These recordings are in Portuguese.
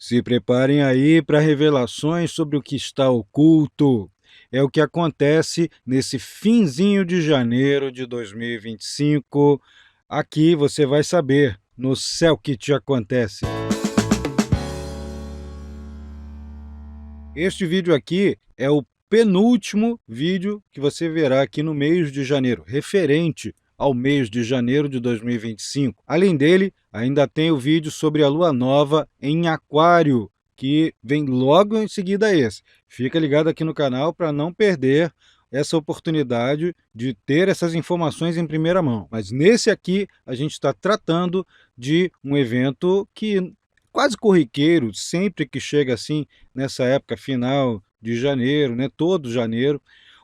Se preparem aí para revelações sobre o que está oculto. É o que acontece nesse finzinho de janeiro de 2025. Aqui você vai saber no Céu que te acontece. Este vídeo aqui é o penúltimo vídeo que você verá aqui no mês de janeiro, referente ao mês de janeiro de 2025. Além dele, ainda tem o vídeo sobre a lua nova em Aquário, que vem logo em seguida a esse. Fica ligado aqui no canal para não perder essa oportunidade de ter essas informações em primeira mão. Mas nesse aqui, a gente está tratando de um evento que quase corriqueiro, sempre que chega assim, nessa época final de janeiro, né, todo janeiro,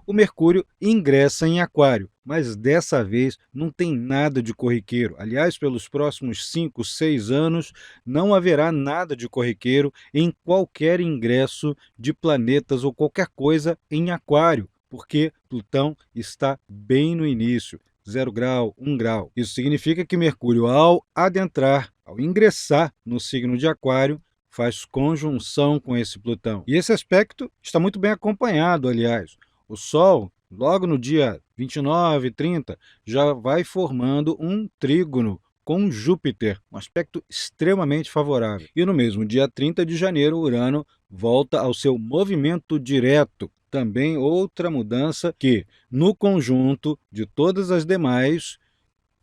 o Mercúrio ingressa em Aquário, mas dessa vez não tem nada de corriqueiro. Aliás, pelos próximos 5, 6 anos, não haverá nada de corriqueiro em qualquer ingresso de planetas ou qualquer coisa em Aquário, porque Plutão está bem no início, 0 grau, 1 grau. Isso significa que Mercúrio, ao adentrar, ao ingressar no signo de Aquário, faz conjunção com esse Plutão. E esse aspecto está muito bem acompanhado, aliás. O Sol, logo no dia 29 e 30, já vai formando um trígono com Júpiter, um aspecto extremamente favorável. E no mesmo dia 30 de janeiro, Urano volta ao seu movimento direto. Também outra mudança que, no conjunto de todas as demais,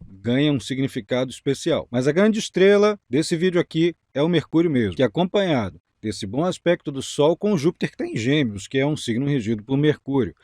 ganha um significado especial. Mas a grande estrela desse vídeo aqui é o Mercúrio mesmo, que acompanhado desse bom aspecto do Sol com Júpiter, que está em Gêmeos, que é um signo regido por Mercúrio,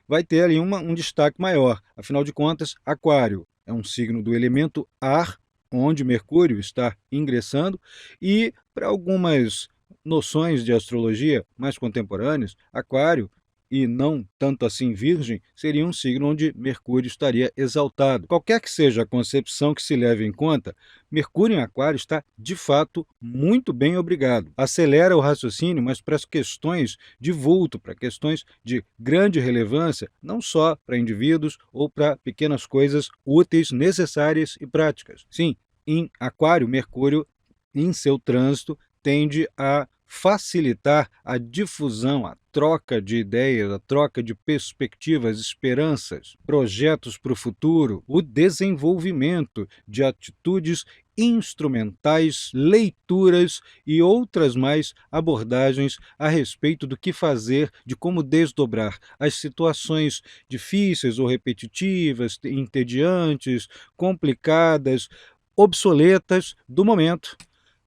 vai ter ali um destaque maior. Afinal de contas, Aquário é um signo do elemento ar, onde Mercúrio está ingressando, e para algumas noções de astrologia mais contemporâneas, Aquário, e não tanto assim Virgem, seria um signo onde Mercúrio estaria exaltado. Qualquer que seja a concepção que se leve em conta, Mercúrio em Aquário está, de fato, muito bem obrigado. Acelera o raciocínio, mas para as questões de vulto, para questões de grande relevância, não só para indivíduos ou para pequenas coisas úteis, necessárias e práticas. Sim, em Aquário, Mercúrio, em seu trânsito, tende a facilitar a difusão, a troca de ideias, a troca de perspectivas, esperanças, projetos para o futuro, o desenvolvimento de atitudes instrumentais, leituras e outras mais abordagens a respeito do que fazer, de como desdobrar as situações difíceis ou repetitivas, entediantes, complicadas, obsoletas do momento,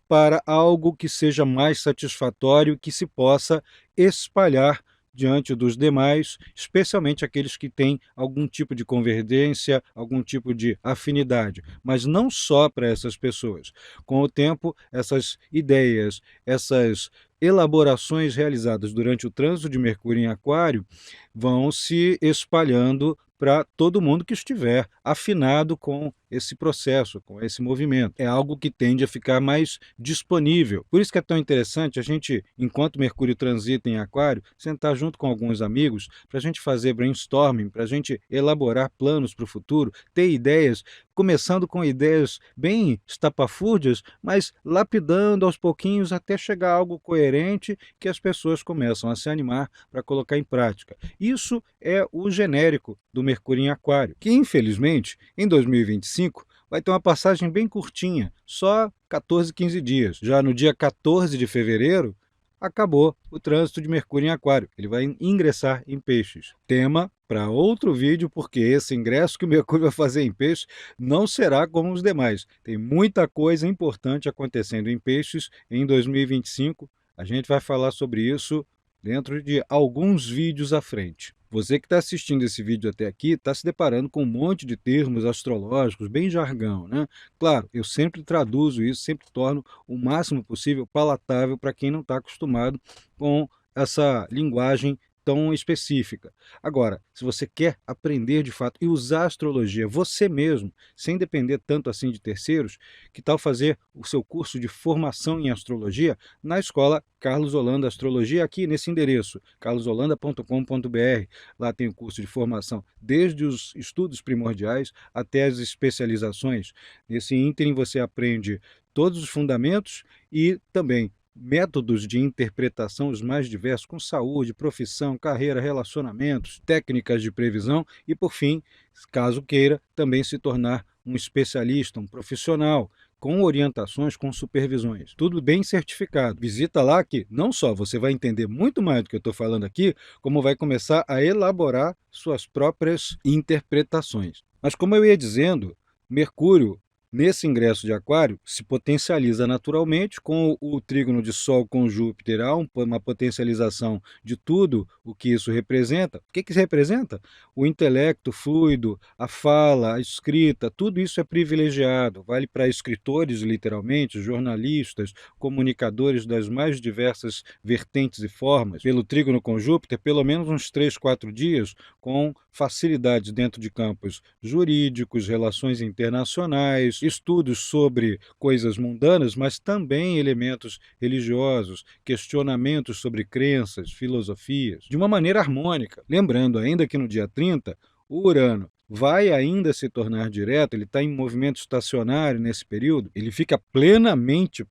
para algo que seja mais satisfatório, que se possa espalhar diante dos demais, especialmente aqueles que têm algum tipo de convergência, algum tipo de afinidade, mas não só para essas pessoas. Com o tempo, essas ideias, essas elaborações realizadas durante o trânsito de Mercúrio em Aquário vão se espalhando para todo mundo que estiver afinado com esse processo, com esse movimento. É algo que tende a ficar mais disponível. Por isso que é tão interessante a gente, enquanto Mercúrio transita em Aquário, sentar junto com alguns amigos para a gente fazer brainstorming, para a gente elaborar planos para o futuro, ter ideias, começando com ideias bem estapafúrdias, mas lapidando aos pouquinhos até chegar a algo coerente que as pessoas começam a se animar para colocar em prática. Isso é o genérico do Mercúrio em Aquário, que infelizmente em 2025 vai ter uma passagem bem curtinha, só 14, 15 dias. Já no dia 14 de fevereiro, acabou o trânsito de Mercúrio em Aquário. Ele vai ingressar em Peixes. Tema para outro vídeo, porque esse ingresso que o Mercúrio vai fazer em Peixes não será como os demais. Tem muita coisa importante acontecendo em Peixes em 2025. A gente vai falar sobre isso dentro de alguns vídeos à frente. Você que está assistindo esse vídeo até aqui está se deparando com um monte de termos astrológicos, bem jargão, né? Claro, eu sempre traduzo isso, sempre torno o máximo possível palatável para quem não está acostumado com essa linguagem tão específica. Agora, se você quer aprender de fato e usar a astrologia você mesmo, sem depender tanto assim de terceiros, que tal fazer o seu curso de formação em astrologia na escola Carlos Holanda Astrologia, aqui nesse endereço, carlosholanda.com.br. Lá tem o curso de formação, desde os estudos primordiais até as especializações. Nesse ínterim você aprende todos os fundamentos e também métodos de interpretação os mais diversos, com saúde, profissão, carreira, relacionamentos, técnicas de previsão e, por fim, caso queira, também se tornar um especialista, um profissional, com orientações, com supervisões. Tudo bem certificado. Visita lá que não só você vai entender muito mais do que eu estou falando aqui, como vai começar a elaborar suas próprias interpretações. Mas como eu ia dizendo, Mercúrio, nesse ingresso de Aquário, se potencializa naturalmente com o trígono de Sol com Júpiter, há uma potencialização de tudo o que isso representa. O que isso representa? O intelecto fluido, a fala, a escrita, tudo isso é privilegiado. Vale para escritores, literalmente, jornalistas, comunicadores das mais diversas vertentes e formas. Pelo trígono com Júpiter, pelo menos uns 3, 4 dias, com facilidades dentro de campos jurídicos, relações internacionais, estudos sobre coisas mundanas, mas também elementos religiosos, questionamentos sobre crenças, filosofias, de uma maneira harmônica. Lembrando ainda que no dia 30, o Urano vai ainda se tornar direto, ele está em movimento estacionário nesse período, ele fica plenamente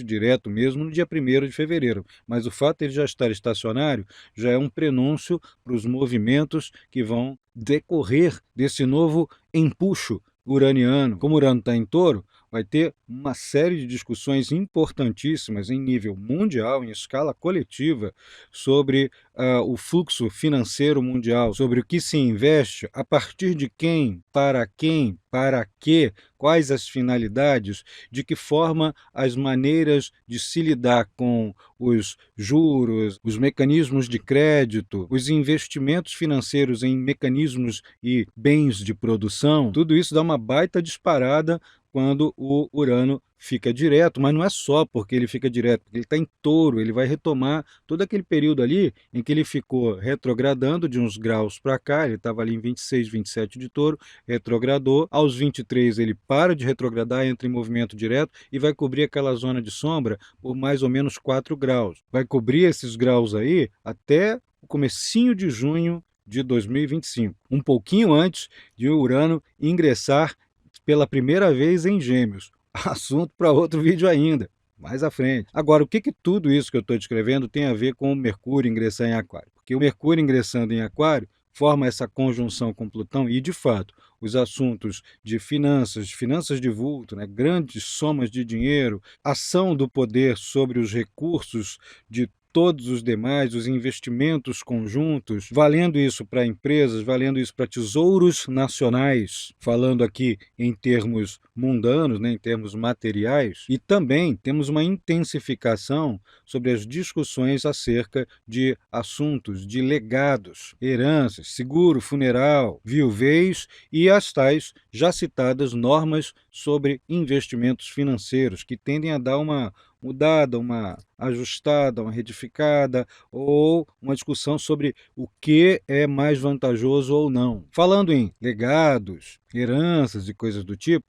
direto mesmo no dia 1º de fevereiro, mas o fato de ele já estar estacionário já é um prenúncio para os movimentos que vão decorrer desse novo empuxo uraniano. Como Urano está em Touro, vai ter uma série de discussões importantíssimas em nível mundial, em escala coletiva, sobre o fluxo financeiro mundial, sobre o que se investe, a partir de quem, para quê, quais as finalidades, de que forma as maneiras de se lidar com os juros, os mecanismos de crédito, os investimentos financeiros em mecanismos e bens de produção, tudo isso dá uma baita disparada quando o Urano fica direto, mas não é só porque ele fica direto, porque ele está em Touro, ele vai retomar todo aquele período ali em que ele ficou retrogradando de uns graus para cá, ele estava ali em 26, 27 de Touro, retrogradou, aos 23 ele para de retrogradar, entra em movimento direto e vai cobrir aquela zona de sombra por mais ou menos 4 graus. Vai cobrir esses graus aí até o comecinho de junho de 2025, um pouquinho antes de o Urano ingressar pela primeira vez em Gêmeos. Assunto para outro vídeo ainda, mais à frente. Agora, o que tudo isso que eu estou descrevendo tem a ver com o Mercúrio ingressar em Aquário? Porque o Mercúrio ingressando em Aquário forma essa conjunção com Plutão e, de fato, os assuntos de finanças de vulto, né, grandes somas de dinheiro, ação do poder sobre os recursos de todos os demais, os investimentos conjuntos, valendo isso para empresas, valendo isso para tesouros nacionais, falando aqui em termos mundanos, né, em termos materiais, e também temos uma intensificação sobre as discussões acerca de assuntos de legados, heranças, seguro funeral, viuvez e as tais já citadas normas sobre investimentos financeiros, que tendem a dar uma mudada, uma ajustada, uma retificada, ou uma discussão sobre o que é mais vantajoso ou não. Falando em legados, heranças e coisas do tipo,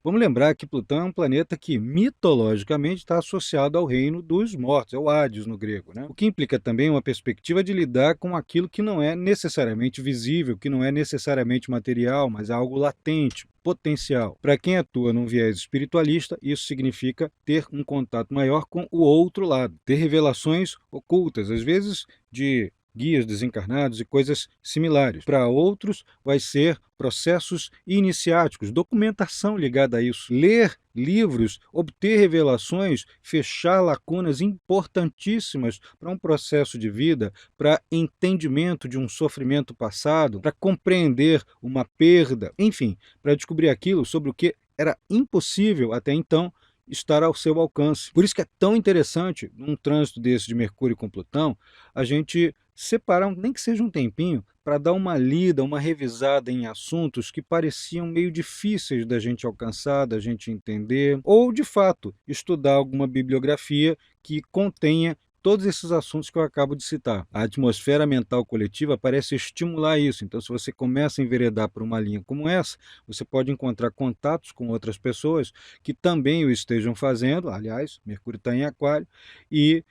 vamos lembrar que Plutão é um planeta que mitologicamente está associado ao reino dos mortos, é o Hades no grego, né? O que implica também uma perspectiva de lidar com aquilo que não é necessariamente visível, que não é necessariamente material, mas é algo latente, potencial. Para quem atua num viés espiritualista, isso significa ter um contato maior com o outro lado, ter revelações ocultas, às vezes de guias desencarnados e coisas similares. Para outros, vai ser processos iniciáticos, documentação ligada a isso, ler livros, obter revelações, fechar lacunas importantíssimas para um processo de vida, para entendimento de um sofrimento passado, para compreender uma perda, enfim, para descobrir aquilo sobre o que era impossível até então estar ao seu alcance. Por isso que é tão interessante, num trânsito desse de Mercúrio com Plutão, a gente separar, nem que seja um tempinho, para dar uma lida, uma revisada em assuntos que pareciam meio difíceis da gente alcançar, da gente entender, ou, de fato, estudar alguma bibliografia que contenha todos esses assuntos que eu acabo de citar. A atmosfera mental coletiva parece estimular isso. Então, se você começa a enveredar por uma linha como essa, você pode encontrar contatos com outras pessoas que também o estejam fazendo, aliás, Mercúrio está em Aquário, e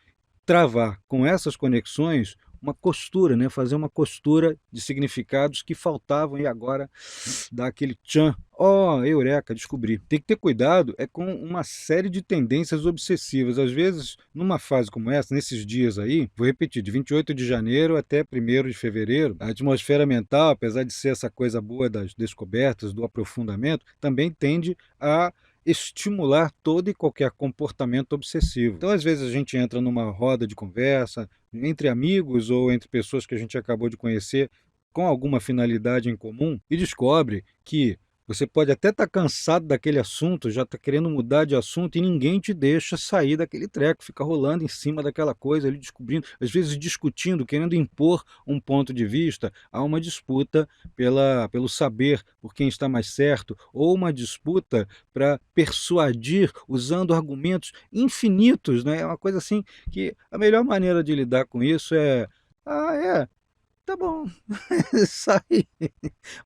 travar com essas conexões uma costura, né? Fazer uma costura de significados que faltavam e agora dá aquele tchan. Oh, eureka, descobri. Tem que ter cuidado com uma série de tendências obsessivas. Às vezes, numa fase como essa, nesses dias aí, vou repetir, de 28 de janeiro até 1º de fevereiro, a atmosfera mental, apesar de ser essa coisa boa das descobertas, do aprofundamento, também tende a estimular todo e qualquer comportamento obsessivo. Então, às vezes, a gente entra numa roda de conversa, entre amigos ou entre pessoas que a gente acabou de conhecer, com alguma finalidade em comum, e descobre que você pode até estar cansado daquele assunto, já está querendo mudar de assunto e ninguém te deixa sair daquele treco, fica rolando em cima daquela coisa ali, descobrindo, às vezes discutindo, querendo impor um ponto de vista. Há uma disputa pelo saber, por quem está mais certo, ou uma disputa para persuadir usando argumentos infinitos, né? É uma coisa assim que a melhor maneira de lidar com isso é: ah, é, tá bom, sai.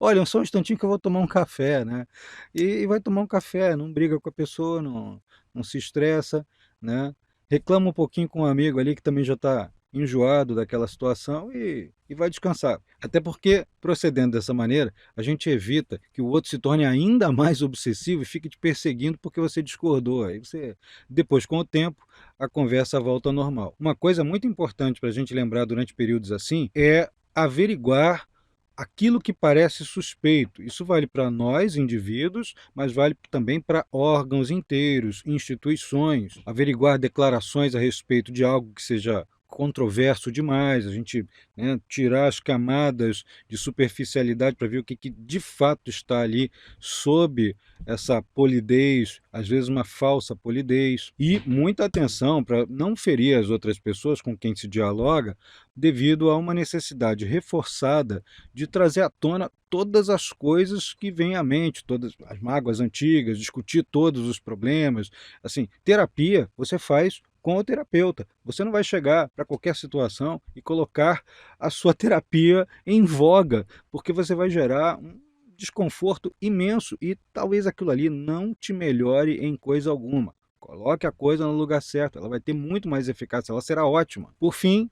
Olha, só um instantinho que eu vou tomar um café, né? E vai tomar um café, não briga com a pessoa, não se estressa, né? Reclama um pouquinho com um amigo ali que também já está enjoado daquela situação e vai descansar. Até porque, procedendo dessa maneira, a gente evita que o outro se torne ainda mais obsessivo e fique te perseguindo porque você discordou. Aí você, depois, com o tempo, a conversa volta ao normal. Uma coisa muito importante para a gente lembrar durante períodos assim é averiguar aquilo que parece suspeito. Isso vale para nós, indivíduos, mas vale também para órgãos inteiros, instituições. Averiguar declarações a respeito de algo que seja controverso demais, a gente, né, tirar as camadas de superficialidade para ver o que de fato está ali sob essa polidez, às vezes uma falsa polidez. E muita atenção para não ferir as outras pessoas com quem se dialoga, devido a uma necessidade reforçada de trazer à tona todas as coisas que vêm à mente, todas as mágoas antigas, discutir todos os problemas. Assim, terapia você faz com o terapeuta. Você não vai chegar para qualquer situação e colocar a sua terapia em voga, porque você vai gerar um desconforto imenso e talvez aquilo ali não te melhore em coisa alguma. Coloque a coisa no lugar certo, ela vai ter muito mais eficácia, ela será ótima. Por fim,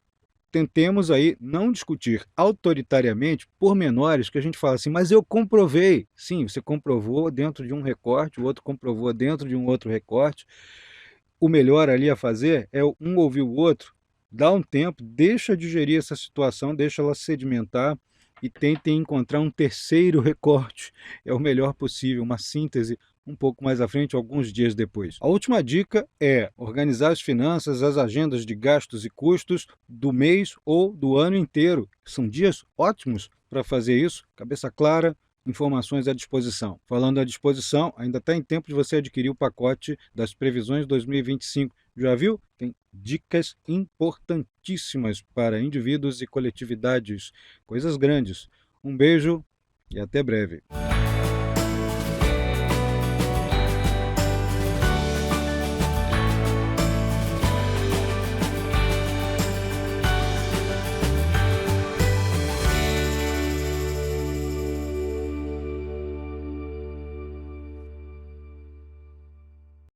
tentemos aí não discutir autoritariamente pormenores que a gente fala assim, mas eu comprovei. Sim, você comprovou dentro de um recorte, o outro comprovou dentro de um outro recorte. O melhor ali a fazer é um ouvir o outro, dá um tempo, deixa digerir essa situação, deixa ela sedimentar e tentem encontrar um terceiro recorte. É o melhor possível, uma síntese um pouco mais à frente, alguns dias depois. A última dica é organizar as finanças, as agendas de gastos e custos do mês ou do ano inteiro. São dias ótimos para fazer isso, cabeça clara, informações à disposição. Falando à disposição, ainda está em tempo de você adquirir o pacote das previsões 2025. Já viu? Tem dicas importantíssimas para indivíduos e coletividades, coisas grandes. Um beijo e até breve.